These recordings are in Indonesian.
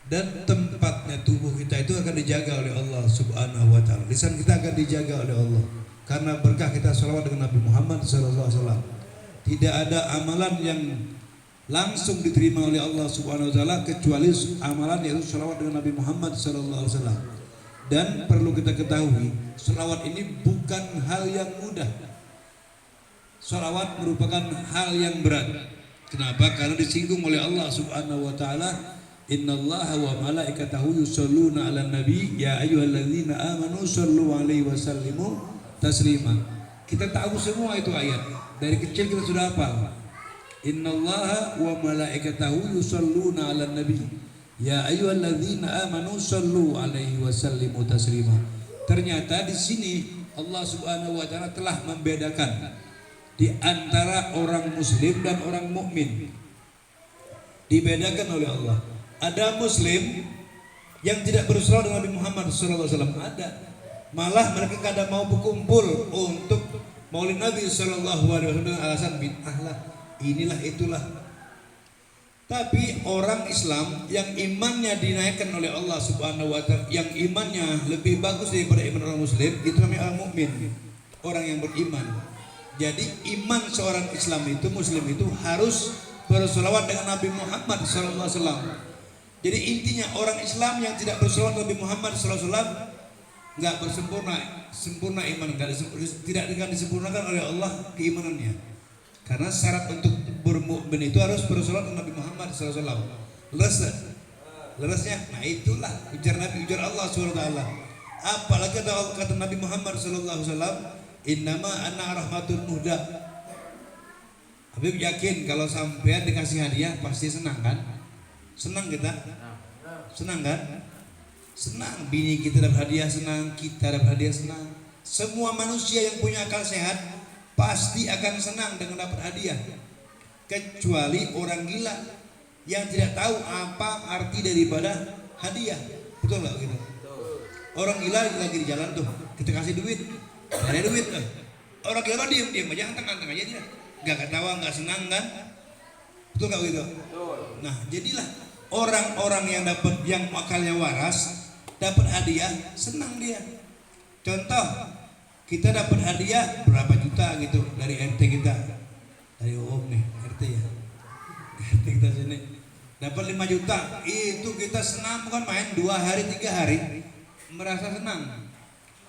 dan tempatnya tubuh kita itu akan dijaga oleh Allah Subhanahu wa taala. Lisan kita akan dijaga oleh Allah karena berkah kita shalawat dengan Nabi Muhammad sallallahu alaihi wasallam. Tidak ada amalan yang langsung diterima oleh Allah Subhanahu wa taala kecuali amalan yaitu shalawat dengan Nabi Muhammad sallallahu alaihi wasallam. Dan perlu kita ketahui, shalawat ini bukan hal yang mudah. Shalawat merupakan hal yang berat. Kenapa? Karena disinggung oleh Allah Subhanahu wa taala, innallaha wa malaikatahu yusholluna 'alan nabi ya ayyuhalladzina amanu shallu 'alaihi wasallimu taslima. Kita tahu semua itu ayat. Dari kecil kita sudah hafal. Innallaha wa malaikatahu yusholluna 'alan nabi ya ayyuhalladzina amanu shallu 'alaihi wasallimu taslima. Ternyata di sini Allah Subhanahu wa taala telah membedakan di antara orang muslim dan orang mukmin. Dibedakan oleh Allah. Ada muslim yang tidak berselawat dengan Nabi Muhammad sallallahu alaihi wasallam, ada. Malah mereka kadang mau berkumpul untuk Maulid Nabi sallallahu alaihi wasallam dengan alasan bid'ah lah, inilah itulah. Tapi orang Islam yang imannya dinaikkan oleh Allah Subhanahu wa taala, yang imannya lebih bagus daripada iman orang muslim, itu namanya orang mukmin, orang yang beriman. Jadi iman seorang Islam itu, muslim itu harus berselawat dengan Nabi Muhammad sallallahu alaihi wasallam. Jadi intinya orang Islam yang tidak berselawat Nabi Muhammad SAW nggak sempurna iman, tidak akan disempurnakan oleh Allah keimanannya. Karena syarat untuk bermukmin itu harus berselawat Nabi Muhammad SAW. Lerasnya, nah itulah ujar Nabi, ujar Allah SWT. Apalagi ada kata Nabi Muhammad SAW, innama ana rahmatul muhda. Habib yakin kalau sampean dikasih hadiah pasti senang kan? Senang kita? Senang kan? Senang, bini kita dapat hadiah senang, kita dapat hadiah senang. Semua manusia yang punya akal sehat pasti akan senang dengan dapat hadiah. Kecuali orang gila yang tidak tahu apa arti daripada hadiah. Betul nggak gitu? Orang gila lagi di jalan tuh, kita kasih duit, ada duit. Orang gila diam aja, anteng aja dia, nggak ketawa, nggak senang kan? Betul nggak gitu? Nah, jadilah orang-orang yang dapat, yang akalnya waras, dapat hadiah, senang dia. Contoh, kita dapat hadiah berapa juta gitu dari RT kita, dari Om nih, RT ya, RT kita sini, dapat 5 juta, itu kita senang bukan main, 2 hari 3 hari, merasa senang.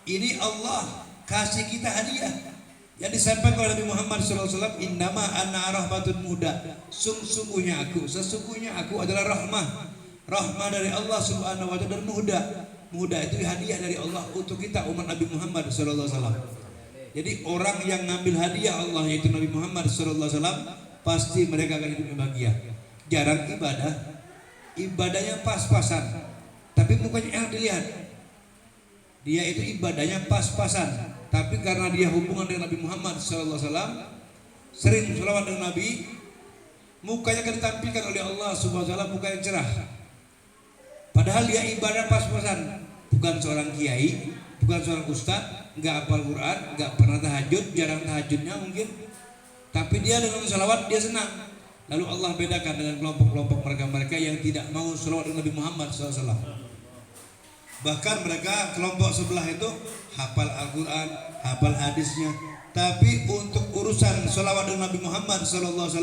Ini Allah kasih kita hadiah. Yang disampaikan oleh Nabi Muhammad SAW, innama ana rahmatun muda, sesungguhnya aku adalah rahmah dari Allah Subhanahu wa taala, dan muda itu hadiah dari Allah untuk kita umat Nabi Muhammad SAW. Jadi orang yang ngambil hadiah Allah yaitu Nabi Muhammad SAW pasti mereka akan hidup bahagia. Jarang ibadahnya pas-pasan, tapi mukanya enak dilihat. Dia itu ibadahnya pas-pasan, tapi karena dia hubungan dengan Nabi Muhammad SAW, sering sholawat dengan Nabi, mukanya akan ditampilkan oleh Allah Subhanahu wa taala, muka yang cerah. Padahal dia ibadah pas-pasan, bukan seorang kiai, bukan seorang ustaz, nggak hafal Quran, nggak pernah tahajud, jarang tahajudnya mungkin, tapi dia dengan sholawat dia senang. Lalu Allah bedakan dengan kelompok-kelompok mereka yang tidak mau sholawat dengan Nabi Muhammad SAW. Bahkan mereka kelompok sebelah itu hafal Al-Quran, hafal hadisnya, tapi untuk urusan sholawat dengan Nabi Muhammad SAW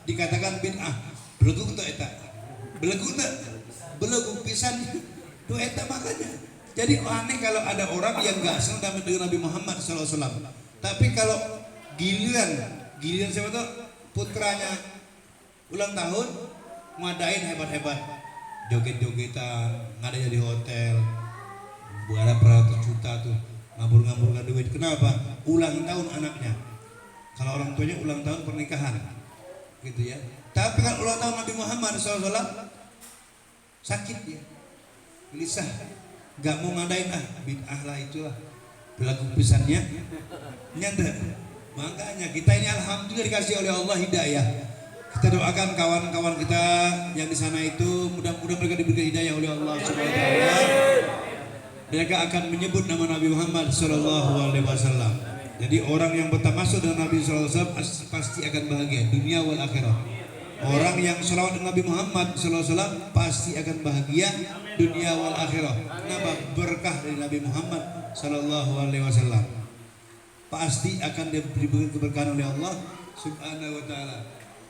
dikatakan bid'ah. Belegu untuk eta, belegu pisan itu eta makanya. Jadi aneh kalau ada orang yang nggak senang dengan Nabi Muhammad SAW. Tapi kalau giliran siapa tuh putranya ulang tahun, ngadain hebat-hebat, joget-jogetan, ngadanya di hotel, berapa ratus juta tuh, ngabur-ngabur duit. Kenapa? Ulang tahun anaknya. Kalau orang tuanya ulang tahun pernikahan, gitu ya. Tapi kan ulang tahun Nabi Muhammad SAW, sakit dia, gelisah, nggak mau ngadain, bid'ah lah itulah, belagu pisannya, nyanda. Makanya kita ini alhamdulillah dikasih oleh Allah hidayah. Kita doakan kawan-kawan kita yang di sana itu mudah-mudahan mereka diberi hidayah oleh Allah Subhanahu wa taala. Mereka akan menyebut nama Nabi Muhammad sallallahu alaihi wasallam. Jadi orang yang bertamasuk dengan Nabi sallallahu alaihi wasallam pasti akan bahagia dunia wal akhirah. Orang yang sholawat dengan Nabi Muhammad SAW pasti akan bahagia dunia wal akhirah. Kenapa? Berkah dari Nabi Muhammad SAW. Pasti akan diberikan keberkahan oleh Allah Subhanahu wa taala.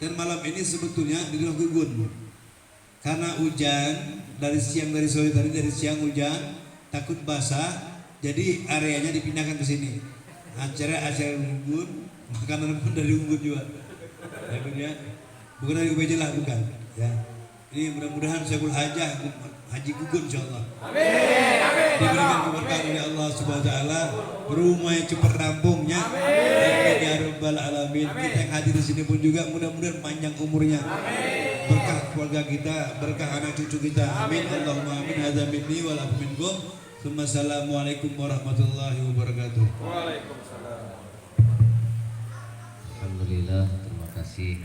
Dan malam ini sebetulnya di rumah Gugun, karena hujan dari sore tadi, dari siang hujan, takut basah, jadi areanya dipindahkan ke sini. Acara Gugun, makanan pun dari Gugun juga. Ya, bukan dari Ubejelah, bukan. Ya. Ini mudah-mudahan Syekhul Hajah Haji Gugun insyaallah. Amin. Amin. Diberikan keberkahan oleh Allah Subhanahu wa taala, rumah yang cepat rampungnya. Amin ya rabbal alamin. Kita yang hadir di sini pun juga mudah-mudahan panjang umurnya. Amin. Berkah keluarga kita, berkah anak cucu kita. Amin. Allahumma amin. Hadza minni wal afu minkum. Assalamualaikum warahmatullahi wabarakatuh. Waalaikumsalam. Alhamdulillah, terima kasih.